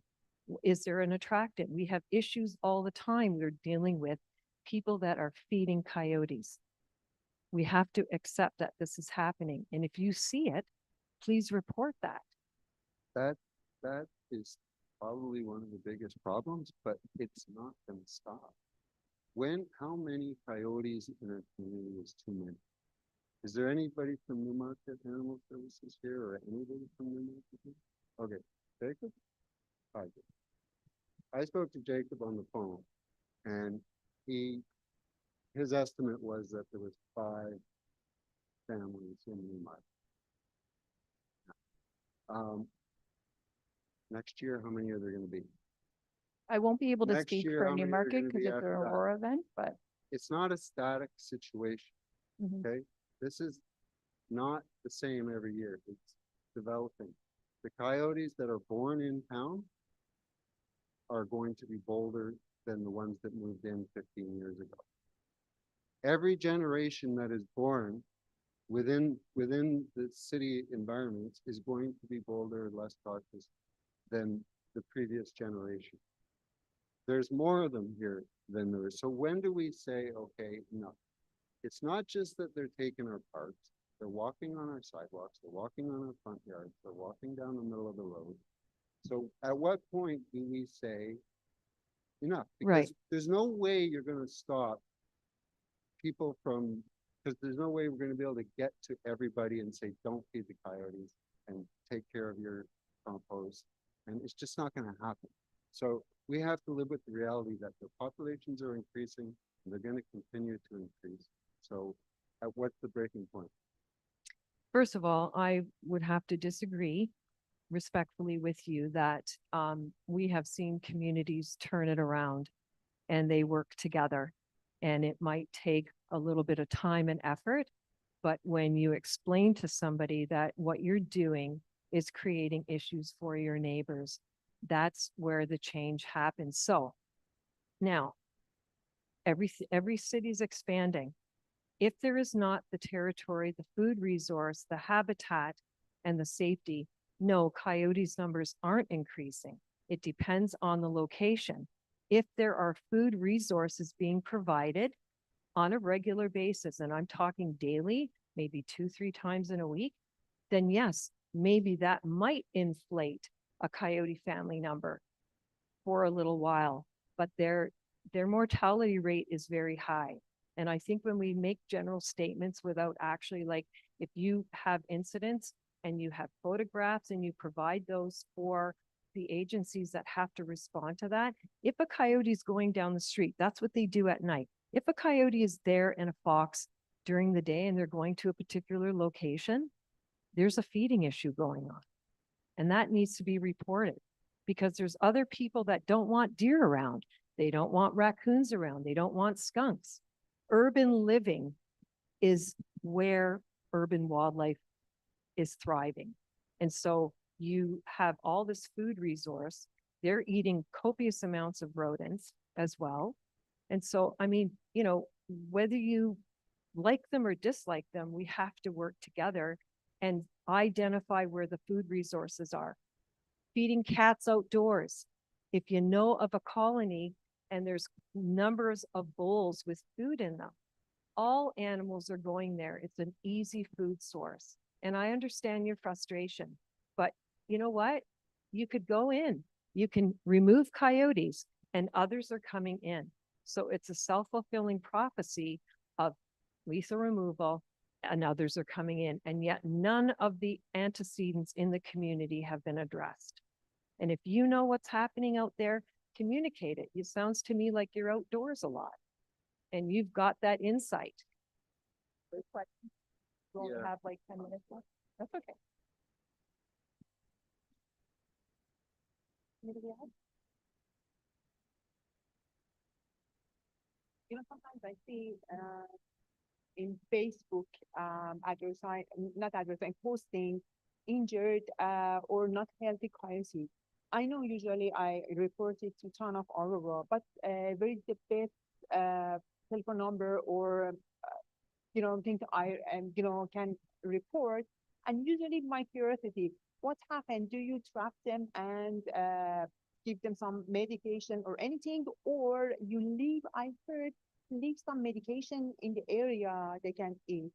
S2: Is there an attractant? We have issues all the time. We're dealing with people that are feeding coyotes. We have to accept that this is happening. And if you see it, please report that.
S4: That is probably one of the biggest problems, but it's not going to stop. How many coyotes in a community is too many? Is there anybody from Newmarket Animal Services here or anybody from Newmarket here? Okay, Jacob? Hi. I spoke to Jacob on the phone and his estimate was that there was 5 families in Newmarket. Next year, how many are there going to be?
S1: I won't be able to
S4: Next
S1: speak
S4: year,
S1: for
S4: how many are
S1: Newmarket
S4: gonna
S1: because
S4: be
S1: it's an
S4: after that?
S1: Aurora event, but
S4: It's not a static situation,
S1: mhm.
S4: okay? This is not the same every year. It's developing. The coyotes that are born in town are going to be bolder than the ones that moved in 15 years ago. Every generation that is born within the city environments is going to be bolder, less cautious than the previous generation. There's more of them here than there is. So when do we say, okay, no? It's not just that they're taking our parks. They're walking on our sidewalks. They're walking on our front yards. They're walking down the middle of the road. So at what point do we say enough? Because
S2: Right.
S4: there's no way you're going to stop people from, because there's no way we're going to be able to get to everybody and say, don't feed the coyotes and take care of your compost. And it's just not going to happen. So we have to live with the reality that the populations are increasing and they're going to continue to increase. So what's the breaking point?
S2: First of all, I would have to disagree. respectfully with you that we have seen communities turn it around and they work together. And it might take a little bit of time and effort, but when you explain to somebody that what you're doing is creating issues for your neighbors, that's where the change happens. So now, every city's expanding. If there is not the territory, the food resource, the habitat, and the safety, no, coyotes numbers aren't increasing. It depends on the location. If there are food resources being provided on a regular basis, and I'm talking daily, maybe 2-3 times in a week, then yes, maybe that might inflate a coyote family number for a little while, but their mortality rate is very high. And I think when we make general statements without actually, like, if you have incidents and you have photographs and you provide those for the agencies that have to respond to that, if a coyote is going down the street, that's what they do at night. If a coyote is there and a fox during the day and they're going to a particular location, there's a feeding issue going on. And that needs to be reported because there's other people that don't want deer around. They don't want raccoons around. They don't want skunks. Urban living is where urban wildlife is thriving. And so you have all this food resource. They're eating copious amounts of rodents as well. And so, I mean, you know, whether you like them or dislike them, we have to work together and identify where the food resources are. Feeding cats outdoors. If you know of a colony and there's numbers of bowls with food in them, all animals are going there. It's an easy food source. And I understand your frustration, but you know what? You could go in, you can remove coyotes and others are coming in. So it's a self-fulfilling prophecy of lethal removal and others are coming in. And yet none of the antecedents in the community have been addressed. And if you know what's happening out there, communicate it. It sounds to me like you're outdoors a lot and you've got that insight. Good question. We'll
S4: Yeah.
S2: have like 10 minutes left. That's okay. Anybody else?
S5: You know, sometimes I see in Facebook not advertising, posting injured or not healthy coyote. I know usually I report it to Town of Aurora, but where is the best telephone number or thing I can report? And usually my curiosity, what happened? Do you trap them and give them some medication or anything, or you leave? I heard leave some medication in the area they can eat.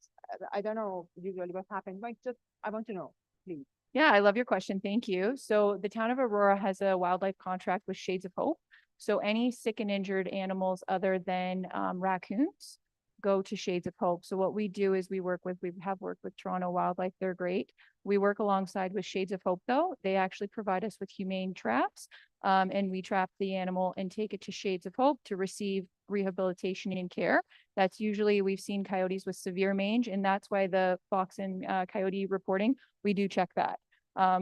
S5: I don't know usually what happened. Like, just I want to know, please.
S1: Yeah, I love your question. Thank you. So the town of Aurora has a wildlife contract with Shades of Hope. So any sick and injured animals other than raccoons go to Shades of Hope. So what we do is we have worked with Toronto Wildlife. They're great. We work alongside with Shades of Hope though. They actually provide us with humane traps and we trap the animal and take it to Shades of Hope to receive rehabilitation and care. That's usually, we've seen coyotes with severe mange, and that's why the fox and coyote reporting, we do check that.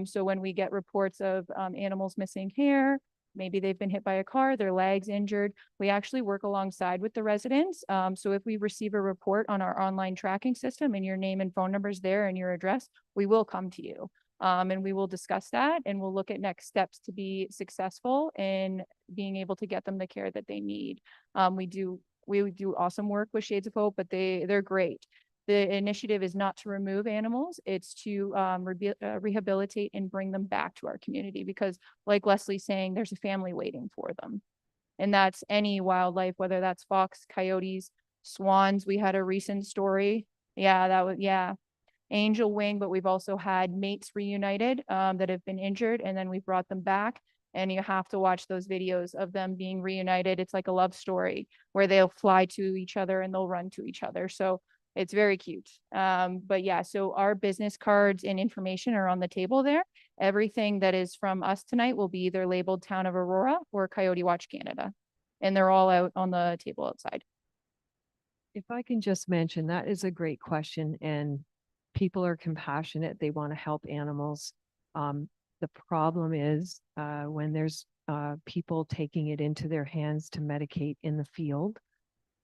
S1: So when we get reports of animals missing hair, maybe they've been hit by a car, their legs injured, we actually work alongside with the residents. So if we receive a report on our online tracking system and your name and phone numbers there and your address, we will come to you. And we will discuss that and we'll look at next steps to be successful in being able to get them the care that they need. We do awesome work with Shades of Hope, but they're great. The initiative is not to remove animals, it's to rehabilitate and bring them back to our community because like Leslie's saying, there's a family waiting for them. And that's any wildlife, whether that's fox, coyotes, swans. We had a recent story. Yeah, angel wing, but we've also had mates reunited that have been injured and then we brought them back. And you have to watch those videos of them being reunited. It's like a love story where they'll fly to each other and they'll run to each other. So it's very cute. But yeah, so our business cards and information are on the table there. Everything that is from us tonight will be either labeled Town of Aurora or Coyote Watch Canada. And they're all out on the table outside.
S2: If I can just mention, that is a great question and people are compassionate. They want to help animals. The problem is, when there's, people taking it into their hands to medicate in the field.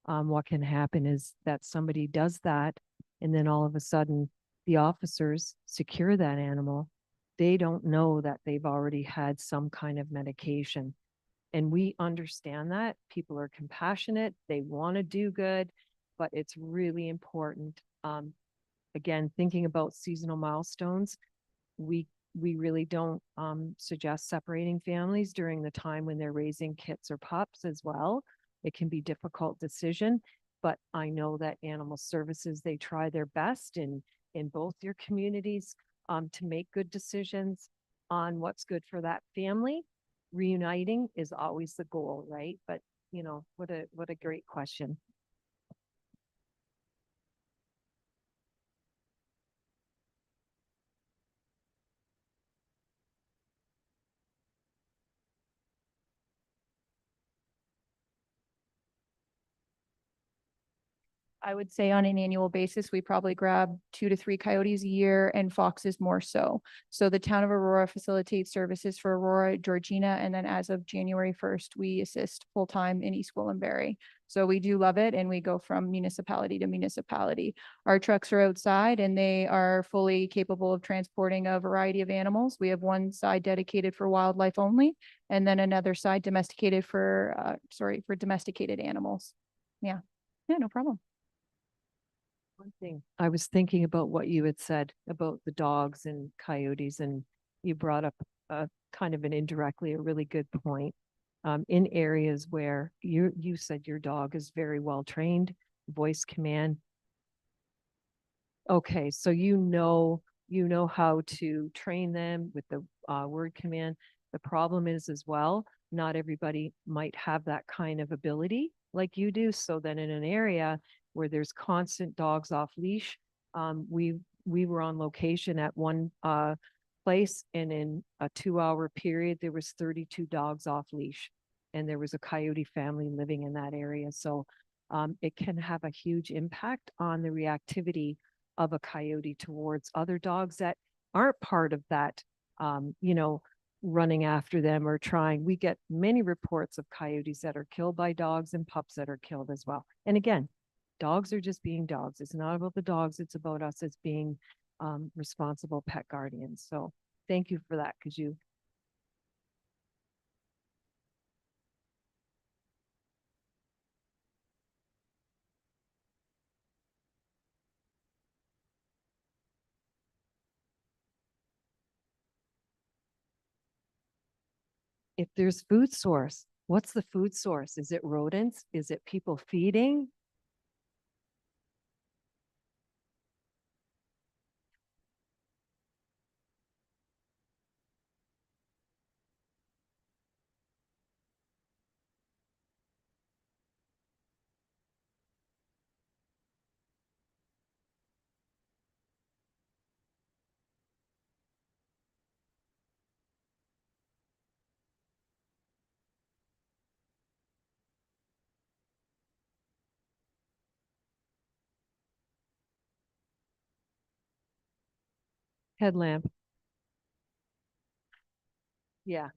S2: What can happen is that somebody does that, and then all of a sudden, the officers secure that animal. They don't know that they've already had some kind of medication. And we understand that. People are compassionate, they want to do good, but it's really important. Again, thinking about seasonal milestones, we really don't suggest separating families during the time when they're raising kits or pups as well. It can be a difficult decision, but I know that animal services, they try their best in both your communities to make good decisions on what's good for that family. Reuniting is always the goal, right? But you know, what a great question.
S1: I would say on an annual basis, we probably grab 2 to 3 coyotes a year and foxes more so. So the town of Aurora facilitates services for Aurora, Georgina, and then as of January 1st, we assist full-time in East Gwillimbury. So we do love it, and we go from municipality to municipality. Our trucks are outside and they are fully capable of transporting a variety of animals. We have one side dedicated for wildlife only, and then another side domesticated for domesticated animals. Yeah, no problem.
S2: One thing, I was thinking about what you had said about the dogs and coyotes, and you brought up kind of an indirectly a really good point. In areas where you said your dog is very well trained, voice command. Okay, so you know how to train them with the word command. The problem is as well, not everybody might have that kind of ability like you do. So then in an area where there's constant dogs off leash, we were on location at one place, and in a 2-hour period, there was 32 dogs off leash, and there was a coyote family living in that area. So it can have a huge impact on the reactivity of a coyote towards other dogs that aren't part of that, you know, running after them or trying. We get many reports of coyotes that are killed by dogs and pups that are killed as well. And again, dogs are just being dogs. It's not about the dogs. It's about us as being responsible pet guardians. So thank you for that, because you. If there's food source, what's the food source? Is it rodents? Is it people feeding? Headlamp. Yeah.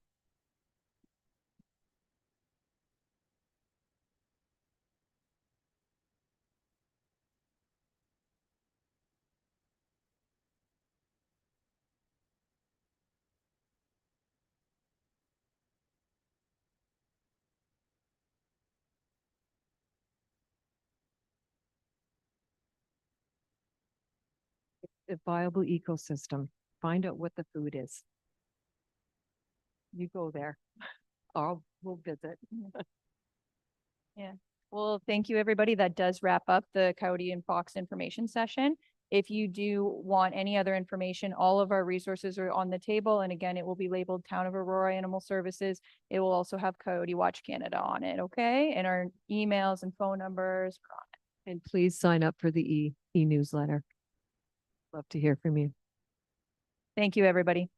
S2: A viable ecosystem. Find out what the food is. You go there. We'll visit.
S1: Yeah. Well, thank you, everybody. That does wrap up the Coyote and Fox information session. If you do want any other information, all of our resources are on the table. And again, it will be labeled Town of Aurora Animal Services. It will also have Coyote Watch Canada on it. Okay. And our emails and phone numbers are on it.
S2: And please sign up for the e-newsletter. Love to hear from you.
S1: Thank you, everybody.